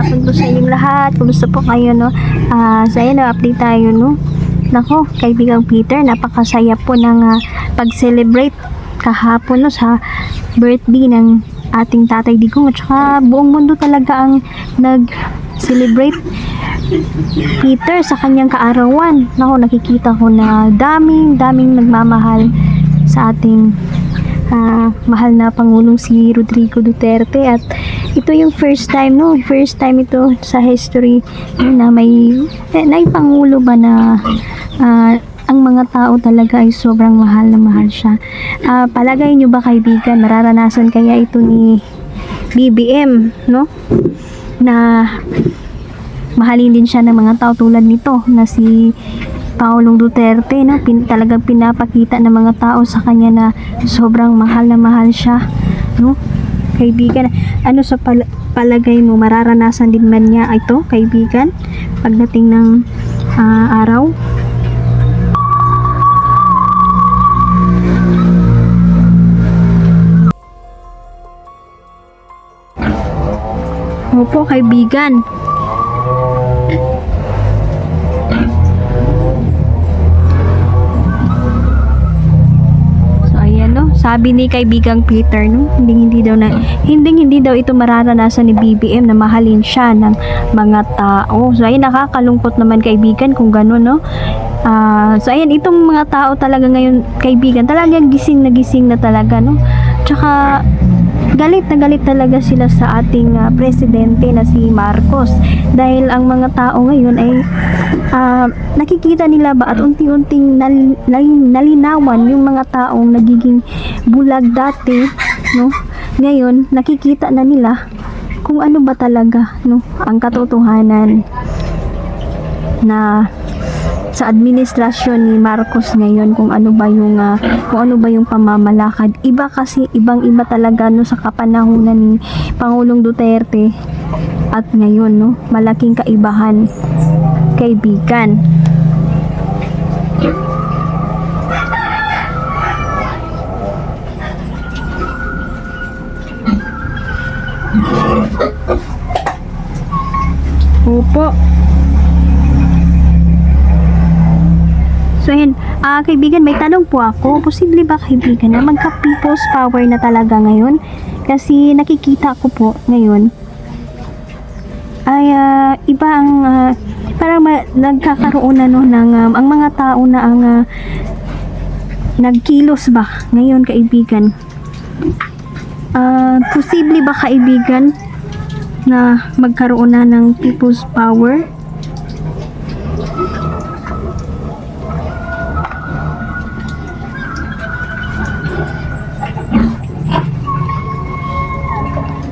hapon po sa inyong lahat. Kumusta po kayo, no? So, ayan, update tayo, no? Nako, kaibigang Peter, napakasaya po ng pag-celebrate kahapon, no, sa birthday ng ating Tatay Digong. At saka buong mundo talaga ang nag-celebrate Peter sa kanyang kaarawan. Nako, nakikita ko na daming nagmamahal sa ating mahal na Pangulong si Rodrigo Duterte, at ito yung first time ito sa history na may Pangulo ba na ang mga tao talaga ay sobrang mahal na mahal siya. Palagay nyo ba, kaibigan, mararanasan kaya ito ni BBM, no? Na mahalin din siya ng mga tao tulad nito na si Pangulong Duterte, no? Talagang pinapakita ng mga tao sa kanya na sobrang mahal na mahal siya, no? Kaibigan, ano sa palagay mo, mararanasan din man niya ito, kaibigan, pagdating ng araw? Opo, kaibigan. Sabi ni kaibigang Peter, no, hindi daw ito mararanasan ni BBM na mahalin siya ng mga tao. So ayun, nakakalungkot naman, kaibigan, kung gano'n, no. So ayan, itong mga tao talaga ngayon, kaibigan, talagang gising na talaga, no. Tsaka galit na galit talaga sila sa ating presidente na si Marcos, dahil ang mga tao ngayon ay nakikita nila ba at unti-unting nalinawan yung mga taong nagiging bulag dati, no? Ngayon nakikita na nila kung ano ba talaga, no, ang katotohanan na sa administrasyon ni Marcos ngayon, kung ano ba yung pamamalakad. Ibang-iba talaga, no, sa kapanahunan ni Pangulong Duterte at ngayon, no, malaking kaibahan, kaibigan. Opo. So yun, kaibigan, may tanong po ako. Posible ba, kaibigan, na magka-people's power na talaga ngayon? Kasi nakikita ko po ngayon ay iba ang parang nagkakaroon na, no, ng ang mga tao na ang nagkilos ba ngayon, kaibigan? Posible ba, kaibigan, na magkaroon na ng people's power?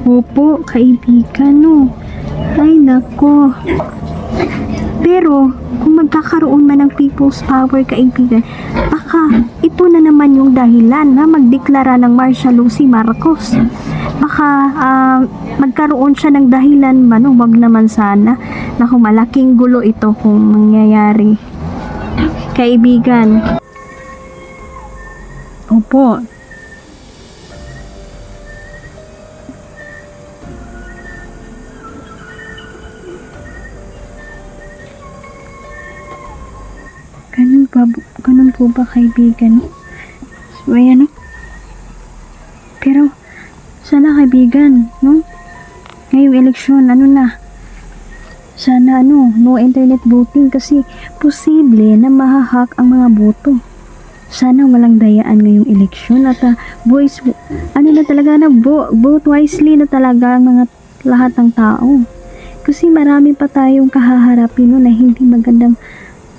Opo, kaibigan, no. Ay, nako. Pero kung magkakaroon man ng people's power, kaibigan, baka ito na naman yung dahilan na magdeklara ng martial law si Marcos. Baka magkaroon siya ng dahilan man, o wag naman sana. Naku, malaking gulo ito kung mangyayari, kaibigan. Opo. Ganun po ba, kaibigan? So, ayan, no? Pero sana, kaibigan, no, ngayong eleksyon, sana, no internet voting, kasi posible na mahahack ang mga boto. Sana walang dayaan ngayong eleksyon, at vote wisely na talaga ang mga lahat ng tao. Kasi marami pa tayong kahaharapin, no, na hindi magandang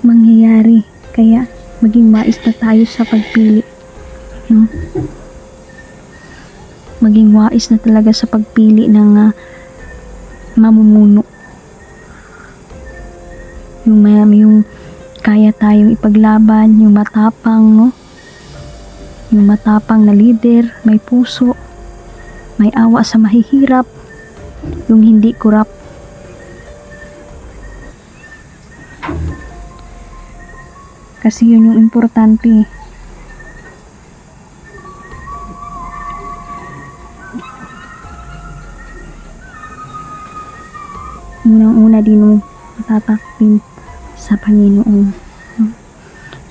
mangyayari. Kaya maging wais na tayo sa pagpili, no? Maging wais na talaga sa pagpili ng mamumuno. Yung kaya tayong ipaglaban, yung matapang, no? Yung matapang na leader, may puso, may awa sa mahihirap, yung hindi korap. Kasi yun yung importante. unang-una din no, matatakpin sa Panginoon. No?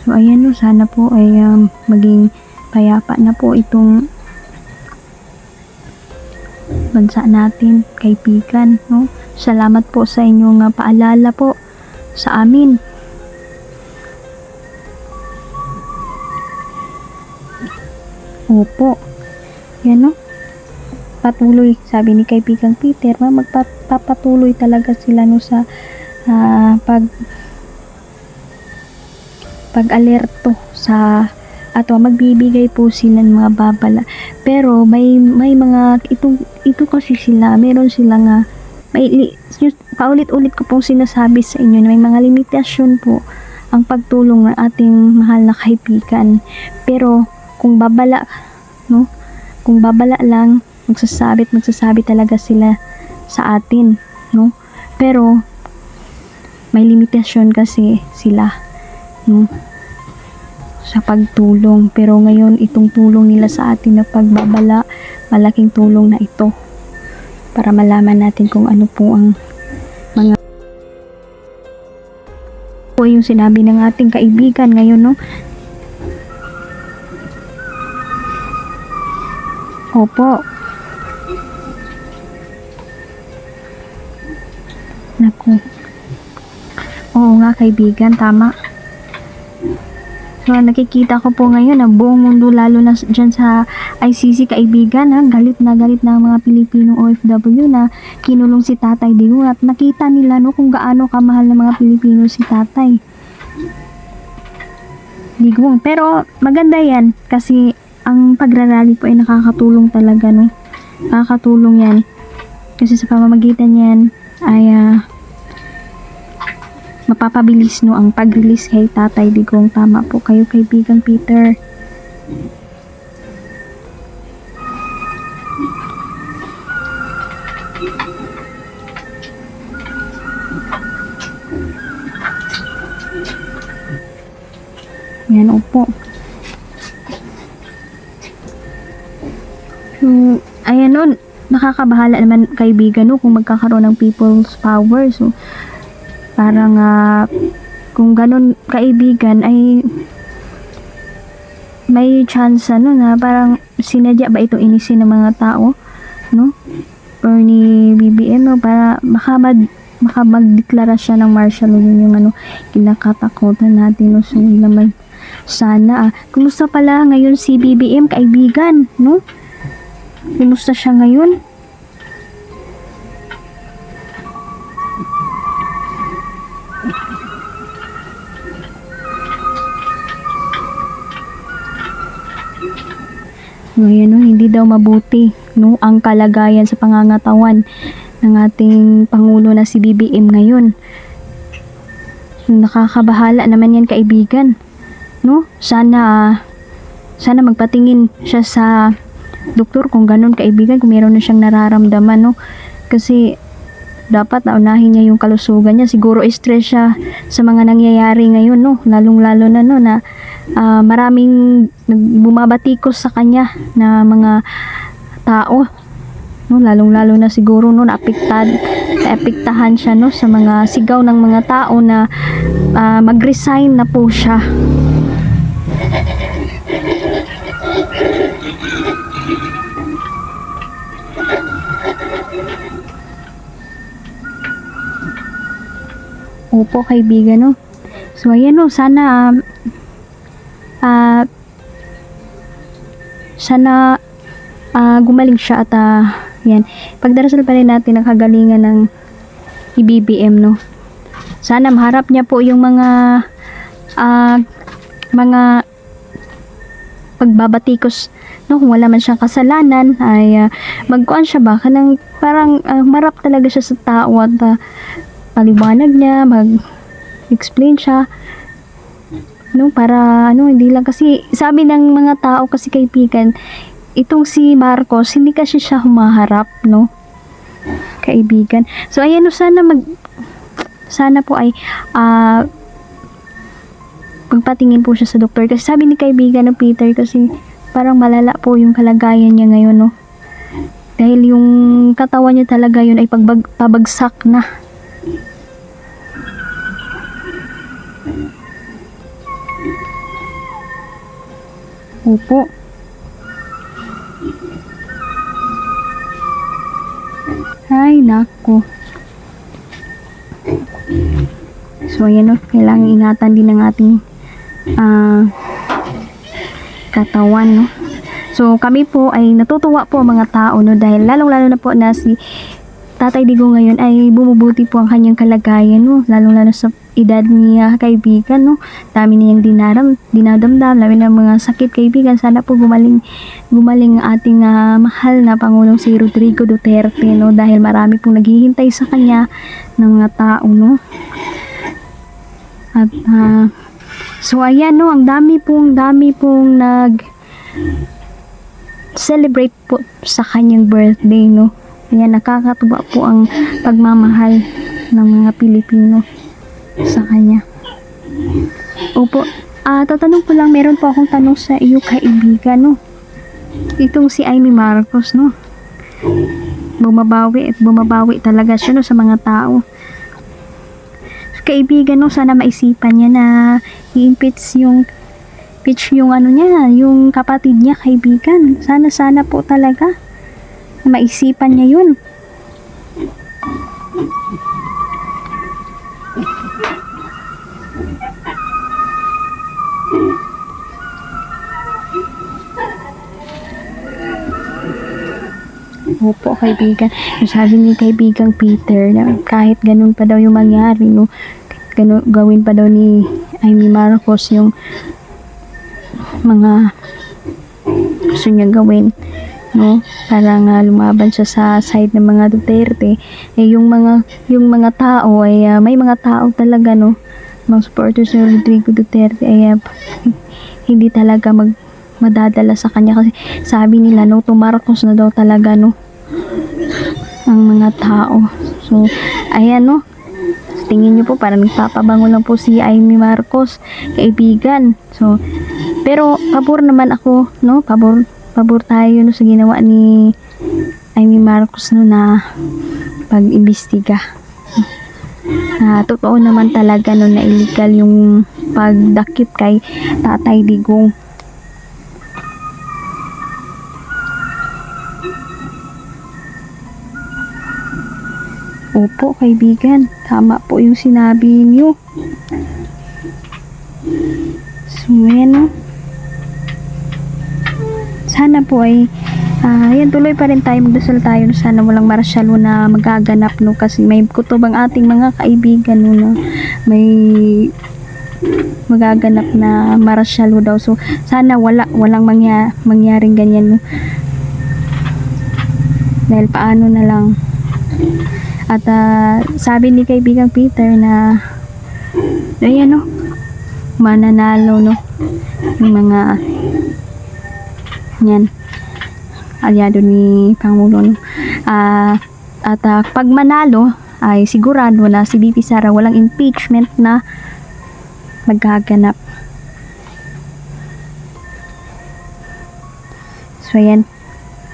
So ayan no, sana po ay maging payapa na po itong bansa natin, kaibigan, no? Salamat po sa inyong paalala po sa amin. Opo. Yan no. Patuloy, sabi ni kaibigang Peter, magpapatuloy talaga sila no sa pag-alerto sa magbibigay po sila ng mga babala. Pero may mga ito kasi sila, meron sila nga paulit-ulit ko pong sinasabi sa inyo na may mga limitasyon po ang pagtulong ng ating mahal na kaibigan. Pero kung babala, no? Kung babala lang, magsasabi talaga sila sa atin, no? Pero may limitasyon kasi sila, no? Sa pagtulong. Pero ngayon, itong tulong nila sa atin na pagbabala, malaking tulong na ito para malaman natin kung ano po ang mga po yung sinabi ng ating kaibigan ngayon, no? Opo. Naku. Oo nga kaibigan, tama. So, nakikita ko po ngayon na buong mundo, lalo na dyan sa ICC kaibigan, galit na ang mga Pilipinong OFW na kinulong si Tatay Digong at nakita nila no kung gaano kamahal ng mga Pilipino si Tatay Digong. Pero maganda yan kasi ang pagrarally po ay nakakatulong talaga, no? Nakakatulong yan. Kasi sa pamamagitan yan ay mapapabilis no ang pag-release kay Tatay Digong. Tama po kayo kaibigang Peter. Yan, opo. So, ayan no, nakakabahala naman kaibigan no kung magkakaroon ng people's power. So, parang kung ganun kaibigan ay may chance no na parang sinadya ba itong inisin ng mga tao, no? Or ni BBM no para makapagdeklara siya ng martial law, yung ano kinakatakutan natin no. So, naman sana kumusta pala ngayon si BBM kaibigan, no? Kumusta siya ngayon? Ngayon, no, hindi daw mabuti no ang kalagayan sa pangangatawan ng ating Pangulo na si BBM ngayon. Nakakabahala naman yan kaibigan, no? Sana magpatingin siya sa doktor kung ganun kaibigan, kung meron na siyang nararamdaman, no? Kasi dapat naunahin niya yung kalusugan niya. Siguro stress siya sa mga nangyayari ngayon, no? Lalong-lalo na no na maraming bumabatikos sa kanya na mga tao, no? Lalong-lalo na siguro no naapektahan siya no sa mga sigaw ng mga tao na mag-resign na po siya. Opo kaibigan no. So ayan no, sana gumaling siya at yan. Pagdarasal pa rin natin ang kagalingan ng BBM no. Sana maharap niya po yung mga pagbabatikos no, kung wala man siyang kasalanan ay magkuan siya ba kanang parang marap talaga siya sa tao at paliwanag niya, mag-explain siya no, para ano, hindi lang kasi sabi ng mga tao kasi kaibigan, itong si Marcos hindi kasi siya humaharap no kaibigan. So ayan no, sana po ay magpatingin po siya sa doktor kasi sabi ni kaibigan no Peter kasi parang malala po yung kalagayan niya ngayon no, dahil yung katawan niya talaga yun ay pabagsak na Opo. Ay, nako. So, ayan o. Kailangan ingatan din ng ating katawan, no? So, kami po ay natutuwa po mga tao, no? Dahil lalong-lalo na po na si Tatay Digong ngayon ay bumubuti po ang kanyang kalagayan, no? Lalong-lalo sa edad niya, kaibigan, no? Dami niyang dinadamdam, dami ng mga sakit, kaibigan. Sana po gumaling ang ating mahal na Pangulong si Rodrigo Duterte, no? Dahil marami pong naghihintay sa kanya ng mga tao, no? At so ayan, no, ang dami pong celebrate po sa kanyang birthday, no. Ayan, nakakatuwa po ang pagmamahal ng mga Pilipino sa kanya. Opo, tatanong ko lang, meron po akong tanong sa iyo, kaibigan, no. Itong si Amy Marcos, no. Bumabawi talaga siya, no, sa mga tao. Kaibigan, no, sana maisipan niya na i-impeach yung ano niya, yung kapatid niya, kaibigan. Sana po talaga maisipan niya yun. Opo, kaibigan. Sabi ni kaibigang Peter na kahit ganun pa daw yung mangyari, no, gawin pa daw ni Amy Marcos yung mga gusto niya gawin, no, para nga lumaban siya sa side ng mga Duterte. Yung mga tao ay may mga tao talaga, no, mga supporters ni Rodrigo Duterte ay hindi talaga madadala sa kanya, kasi sabi nila, no, to Marcos na daw talaga, no, ang mga tao. So ayan, no, tingin niyo po parang nagpapabango lang po si Amy Marcos, kaibigan. So pero pabor naman ako, no, pabor tayo, no, sa ginawa ni Amy Marcos, no, na pag-imbestiga. Totoo naman talaga, no, na illegal yung pagdakip kay Tatay Digong. Opo, kaibigan, tama po yung sinabi niyo. So, yan, no. Sana po ay yan, tuloy pa rin tayo, magdasal tayo, no, sana walang marsyalo na magaganap, no, kasi may kutob ang ating mga kaibigan, no, may magaganap na marsyalo daw. So sana walang mangyaring ganyan, no. Dahil paano na lang. At sabi ni kaibigang Peter na ayan, no, mananalo, no, yung mga yan aliado ni Pangulo, no. At pag manalo ay sigurado na si BP Sara walang impeachment na magaganap. So ayan,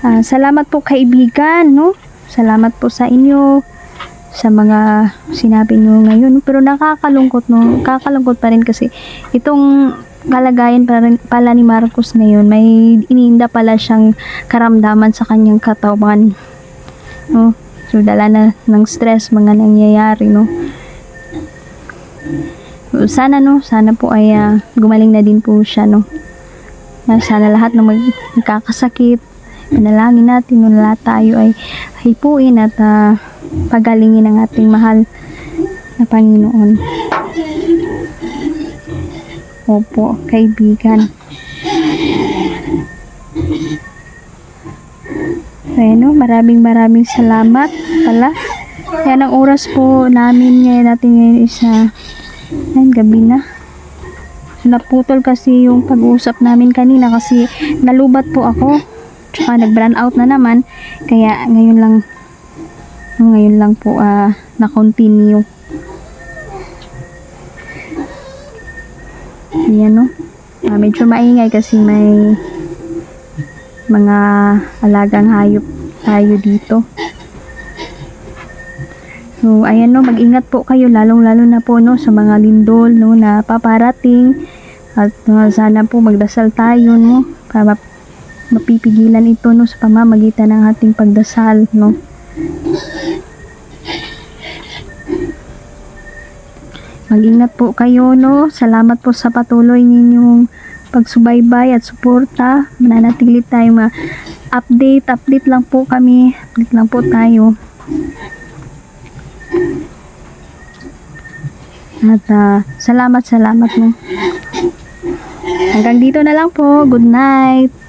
salamat po kaibigan, no. Salamat po sa inyo sa mga sinabi nyo ngayon, pero nakakalungkot, no, kakalungkot pa rin kasi itong kalagayan pala ni Marcos ngayon, may iniinda pala siyang karamdaman sa kanyang katawan, no. So dala na ng stress mga nangyayari, no. Sana, no, sana po ay gumaling na din po siya, no. Sana lahat ng magkakasakit, panalangin natin, no, lahat tayo ay hipuin at pagalingin ang ating mahal na Panginoon. Opo, kaibigan. Ayan, no, maraming salamat pala. Yan ang oras po namin ngayon is gabi na. Naputol kasi yung pag-uusap namin kanina kasi nalubat po ako, tsaka nag-brown out na naman, kaya ngayon lang po na-continue. Yan, no, medyo maingay kasi may mga alagang hayop tayo dito. So, ayan no, mag-ingat po kayo, lalong-lalo na po no, sa mga lindol no, na paparating. At sana po magdasal tayo no, para mapipigilan ito no, sa pamamagitan ng ating pagdasal no. Mag-ingat po kayo no, salamat po sa patuloy ninyong pagsubaybay at suporta. Mananatili tayo update lang po kami, update lang po tayo. At salamat no. Hanggang dito na lang po. Good night.